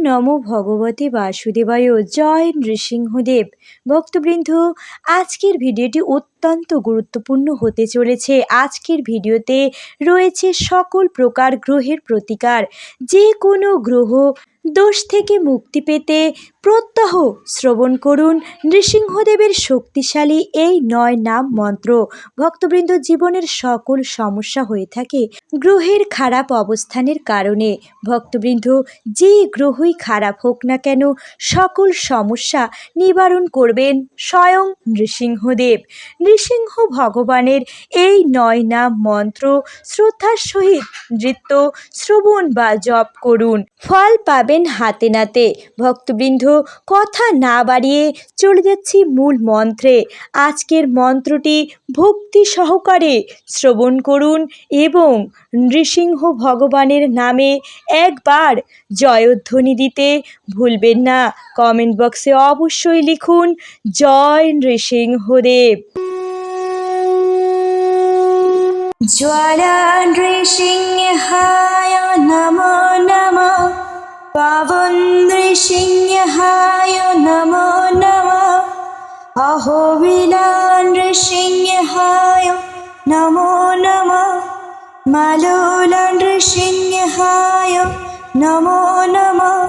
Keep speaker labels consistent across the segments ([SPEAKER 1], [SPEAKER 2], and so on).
[SPEAKER 1] নমো ভগবতে বাসুদেবায়। জয় নৃসিংহদেব। ভক্তবৃন্দ, আজকের ভিডিওটি অত্যন্ত গুরুত্বপূর্ণ হতে চলেছে। আজকের ভিডিওতে রয়েছে সকল প্রকার গ্রহের প্রতিকার। যে কোনো গ্রহ দোষ থেকে মুক্তি পেতে প্রত্যহ শ্রবণ করুন নৃসিংহদেবের শক্তিশালী এই 9 নাম মন্ত্র। ভক্তবৃন্দ, জীবনের সকল সমস্যা হয়ে থাকে গ্রহের খারাপ অবস্থানের কারণে। ভক্তবৃন্দ, যে গ্রহই খারাপ হোক না কেন, সকল সমস্যা নিবারণ করবেন স্বয়ং নৃসিংহদেব। নৃসিংহ ভগবানের এই 9 নাম মন্ত্র শ্রদ্ধার সহিত নৃত্য শ্রবণ বা জপ করুন, ফল পাবেন হাতে নাতে। ভক্তবৃন্দ, কথা না বাড়িয়ে চলে যাচ্ছি মূল মন্ত্রে। আজকের মন্ত্রটি ভক্তি সহকারে শ্রবণ করুন এবং নৃসিংহ ভগবানের নামে একবার জয়ধ্বনি দিতে ভুলবেন না। কমেন্ট বক্সে অবশ্যই লিখুন জয় নৃসিংহদেব। জ্বালা নৃসিংহায় নমো নমঃ, পাবন নৃসিংহায় নমো নমঃ, অহোবিলা নৃসিংহায় নমো নমঃ, মালোলা নৃসিংহায় নমো নমঃ,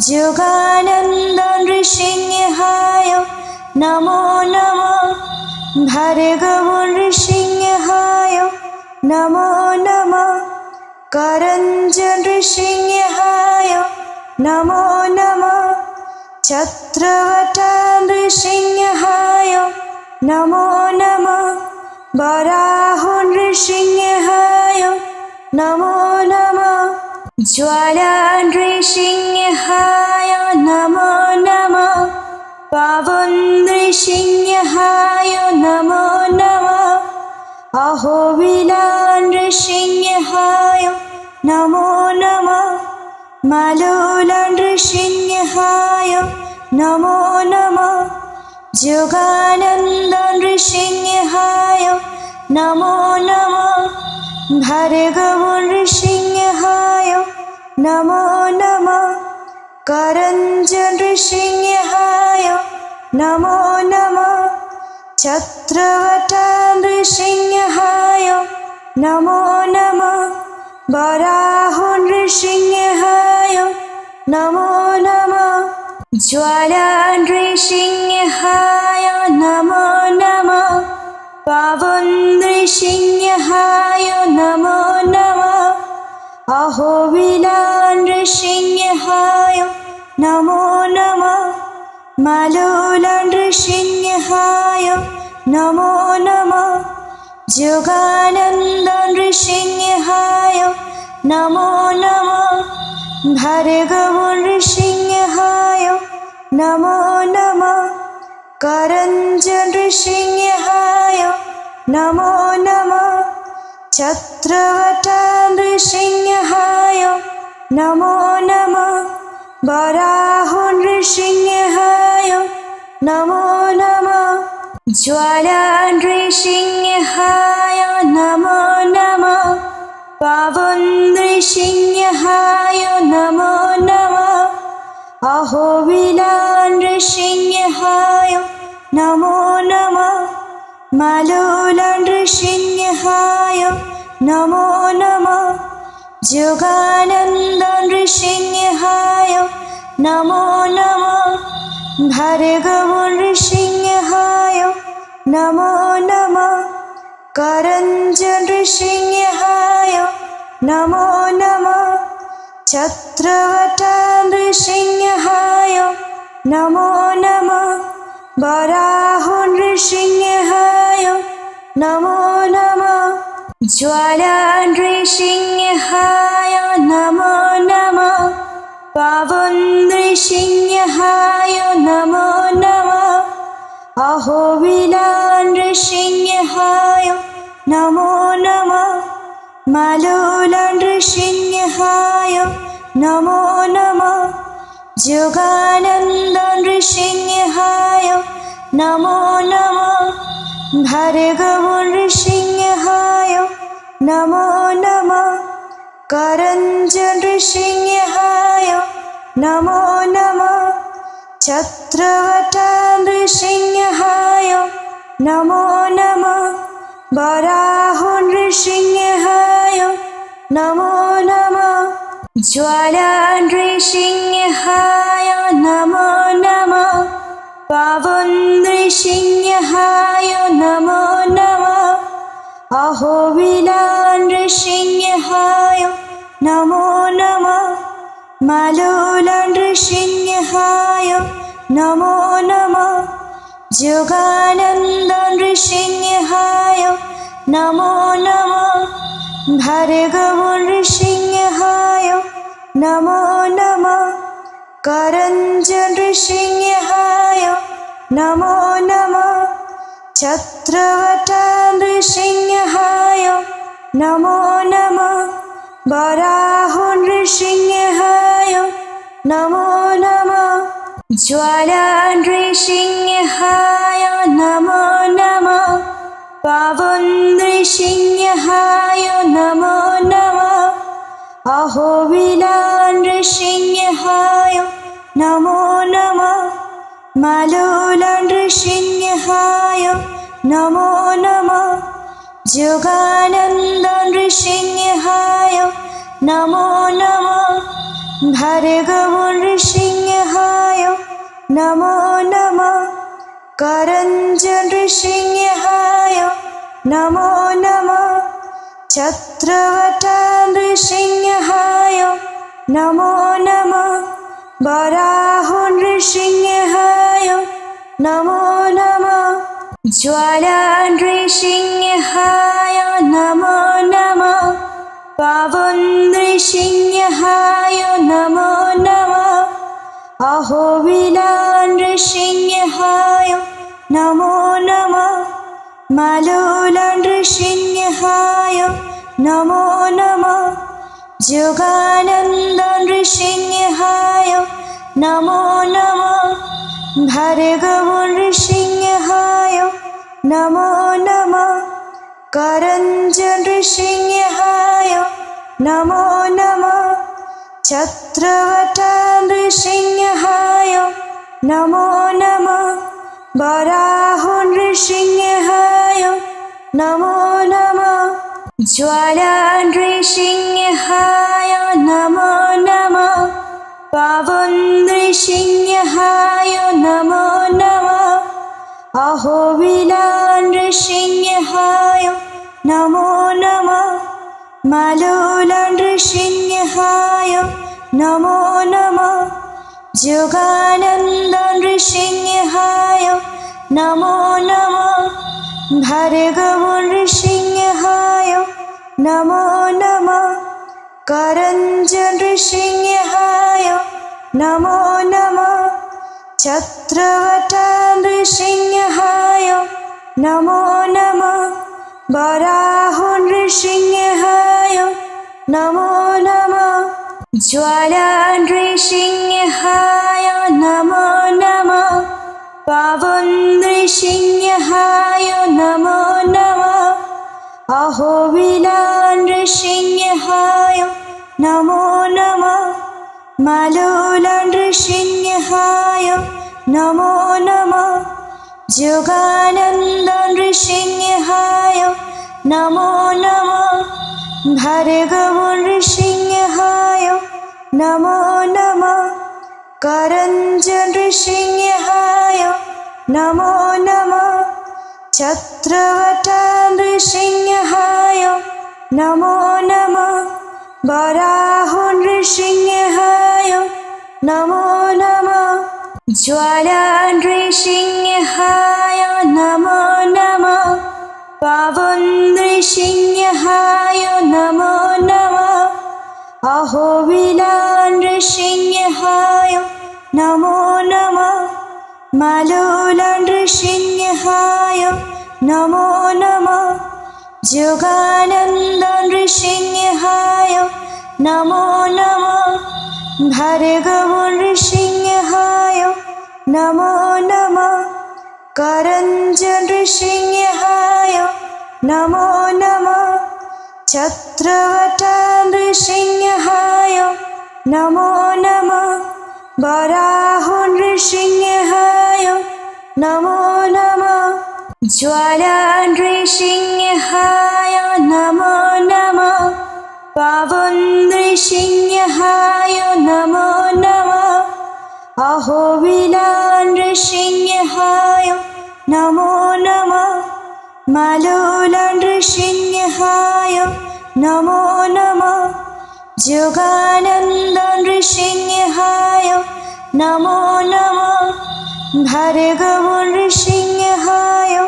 [SPEAKER 1] যোগানন্দ নৃসিংহায় নমো নমঃ, ভার্গব নৃসিংহায় নমো নমঃ, করঞ্জ নৃসিংহায় নমো নমঃ, চত্রবট নৃসিংহায় নমো নমঃ, বরাহ নৃসিংহায় নমো নমঃ, জ্বালা নৃসিংহায় নমো নমঃ, পাবন নৃসিংহায় নমো নমঃ, অহোবিলা নৃসিংহায় নমো নমঃ, মালোলা নৃসিংহায় নমো নমঃ, যোগানন্দ নৃসিংহায় নমো নমঃ, ভার্গব নৃসিংহায় নমো নমঃ, করঞ্জ নৃসিংহায় নমো নমঃ, চত্রবট নৃসিংহায় নমো নমঃ, বরাহ নৃসিংহায় নমো নমঃ, জ্বালা নৃসিংহায় নমো নমঃ, পাবন নৃসিংহায় নমো নমঃ, অহোবিলা নৃসিংহায় নমো নমঃ, মালোলা নৃসিংহায় নমো নমঃ, যোগানন্দ নৃসিংহায় নমো নমঃ, ভার্গব নৃসিংহায় নমো নমঃ, করঞ্জ নৃসিংহায় নমো নমঃ, চত্রবট নৃসিংহায় নমো নমঃ, বরাহ নৃসিংহায় নমো নমঃ, জ্বালা নৃসিংহায় নমো নমঃ, পাবন নৃসিংহায় নমো নমঃ, অহোবিলা নৃসিংহায় নমো নমঃ, মালোলা নৃসিংহায় নমো নমঃ, যোগানন্দ নৃসিংহায় নমো নমঃ, ভার্গব নৃসিংহায় নমো নমঃ, করঞ্জ নৃসিংহায় নমো নমঃ, চত্রবট নৃসিংহায় নমো নমঃ, বরাহ নৃসিংহায় নমো নমঃ, জ্বালা নৃসিংহায় নমো নমঃ, পাবন নৃসিংহায় নমো নমঃ, অহোবিলা নৃসিংহায় নমো নমঃ, মালোলা নৃসিংহায় নমো নমঃ, যোগানন্দ নৃসিংহায় নমো নমঃ, ভার্গব নৃসিংহায় নমো নমঃ, করঞ্জ নৃসিংহায় नमो नमः चक्रवटा नृसिंहाय नमो नमः वराहो नृसिंहाय नमो नमः ज्वाला नृसिंहाय नमो नमः पावन नृसिंहाय नमो नमः अहोबिला नृसिंहाय नमो नमः मालोला नृसिंहाय नमो नमः जोगानन्द नृसिंहाय नमो नमः भार्गव नृसिंहाय नमो नमः करञ्ज नृसिंहाय नमो नमः चक्रवटा नृसिंहाय नमो नमः वराहो नृसिंहाय नमो नमः ज्वाला नृसिंहाय नमो नमः पावन नृसिंहाय नमो नमः अहोबिला नृसिंहाय नमो नमः मालोला नृसिंहाय नमो नमः जोगानन्द नृसिंहाय नमो नमः भार्गव नृसिंहाय नमो नमः करञ्ज नृसिंहाय नमो नमः चक्रवटा नृसिंहाय नमो नमः वराहो नृसिंहाय नमो नमः ज्वाला नृसिंहाय नमो नमः पावन नृसिंहाय नमो नमः अहोबिला नृसिंहाय नमो नमः मालोला नृसिंहाय नमो नमः जोगानन्द नृसिंहाय नमो नमः भार्गव नृसिंहाय नमो नमः करञ्ज नृसिंहाय नमो नमः चक्रवटा नृसिंहाय नमो नमः वराहो नृसिंहाय नमो नमः ज्वाला नृसिंहाय नमो नमः पावन नृसिंहाय नमो नमः अहोबिला नृसिंहाय नमो नमः मालोला नृसिंहाय नमो नमः जोगानन्द नृसिंहाय नमो नमः भार्गव नृसिंहाय नमो नमः करञ्ज नृसिंहाय नमो नमः चक्रवटा नृसिंहाय नमो नमः वराहो नृसिंहाय नमो नमः ज्वाला नृसिंहाय नमो नमः पावन नृसिंहाय नमो नमः अहोबिला नृसिंहाय नमो नमः मालोला नृसिंहाय नमो नमः जोगानन्द नृसिंहाय नमो नमः भार्गव नृसिंहाय नमो नमः करञ्ज नृसिंहाय नमो नमः चक्रवटा नृसिंहाय नमो नमः वराहो नृसिंहाय नमो नमः ज्वाला नृसिंहाय नमो नमः पावन नृसिंहाय नमो नमः अहोबिला नृसिंहाय नमो नमः मालोला नृसिंहाय नमो नमः जोगानन्द नृसिंहाय नमो नमः भार्गव नृसिंहाय नमो नमः करञ्ज नृसिंहाय नमो नमः चक्रवटा नृसिंहाय नमो नमः नमो नमः ज्वाला नृसिंहाय नमो नमः पावन नृसिंहाय नमो नमः अहोबिला नृसिंहाय नमो नमः मालोला नृसिंहाय नमो नमः जोगानन्द नृसिंहाय नमो नमः भार्गव नृसिंहाय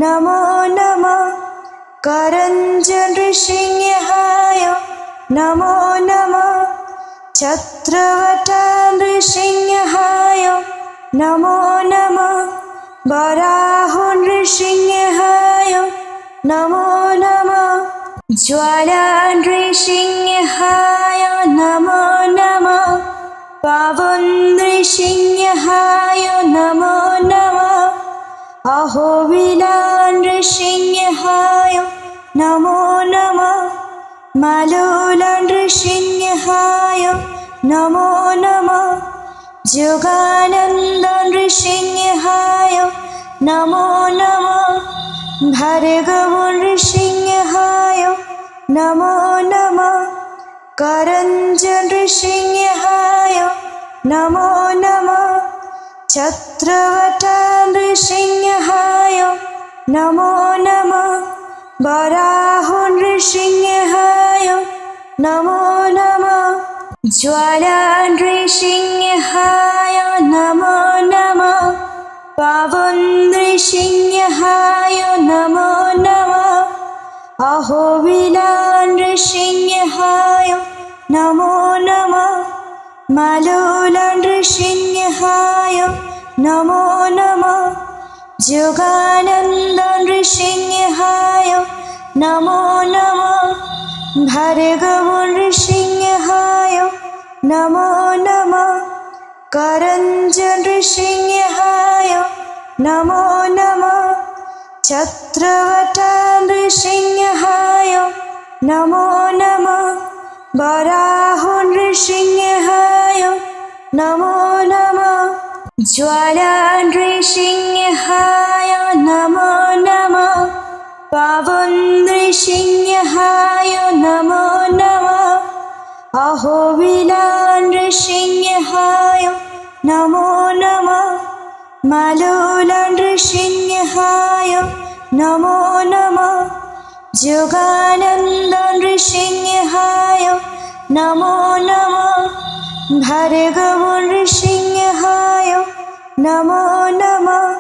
[SPEAKER 1] नमो नमः करञ्ज नृसिंहाय नमो नमः छत्रवटा नृसिंहाय नमो नमः वराहो नृसिंहाय नमो नमः ज्वाला नृसिंहाय नमो नमः पावन नृसिंहाय नमो नमः अहोबिला नृसिंहाय नमो नमः मालोला नृसिंहाय नमो नमः जोगानन्द नृसिंहाय नमो नमः भार्गव नृसिंहाय नमो नमः करञ्ज नृसिंहाय नमो नमः छत्रवटा नृसिंहाय नमो नमः वराहो नृसिंहाय नमो नमः ज्वाला नृसिंहाय नमो नमः पावन नृसिंहाय नमो नमः अहोबिला नृसिंहाय नमो नमः मालोला नृसिंहाय नमो नमः जोगानन्द नृसिंहाय नमो नमः भार्गव नृसिंहाय नमो नमः करञ्ज नृसिंहाय नमो नमः छत्रवटा नृसिंहाय नमो नमः वराहो नृसिंहाय नमो नमः ज्वाला नृसिंहाय नमो नमः पावन नृसिंहाय नमो नमः अहोबिला नृसिंहाय नमो नमः मालोला नृसिंहाय नमो नमः जोगानन्द नृसिंहाय नमो नमः भार्गव नृसिंहाय नमो नमः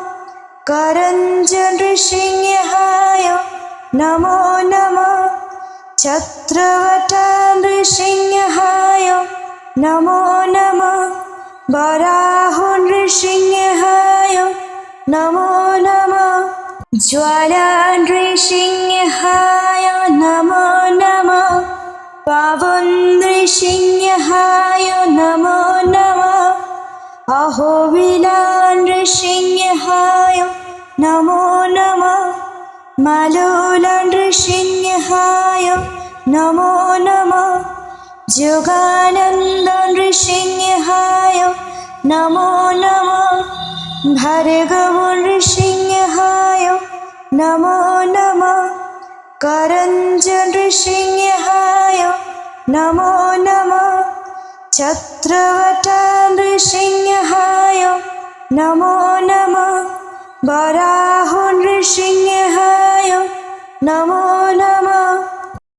[SPEAKER 1] करञ्ज नृसिंहाय नमो नमः छत्रवटा नृसिंहाय नमो नमः वराहो नृसिंहाय नमो नमः ज्वाला नृसिंहाय नमो नमः पावन नृसिंहाय नमो नमः अहोबिला नृसिंहाय नमो नमः मालोला नृसिंहाय नमो नमः जोगानन्द नृसिंहाय नमो नमः भार्गव नृसिंहाय नमो नमः करञ्ज नृसिंहाय नमो नमः छत्रवटा नृसिंहाय नमो नमः वराहो नृसिंहाय नमो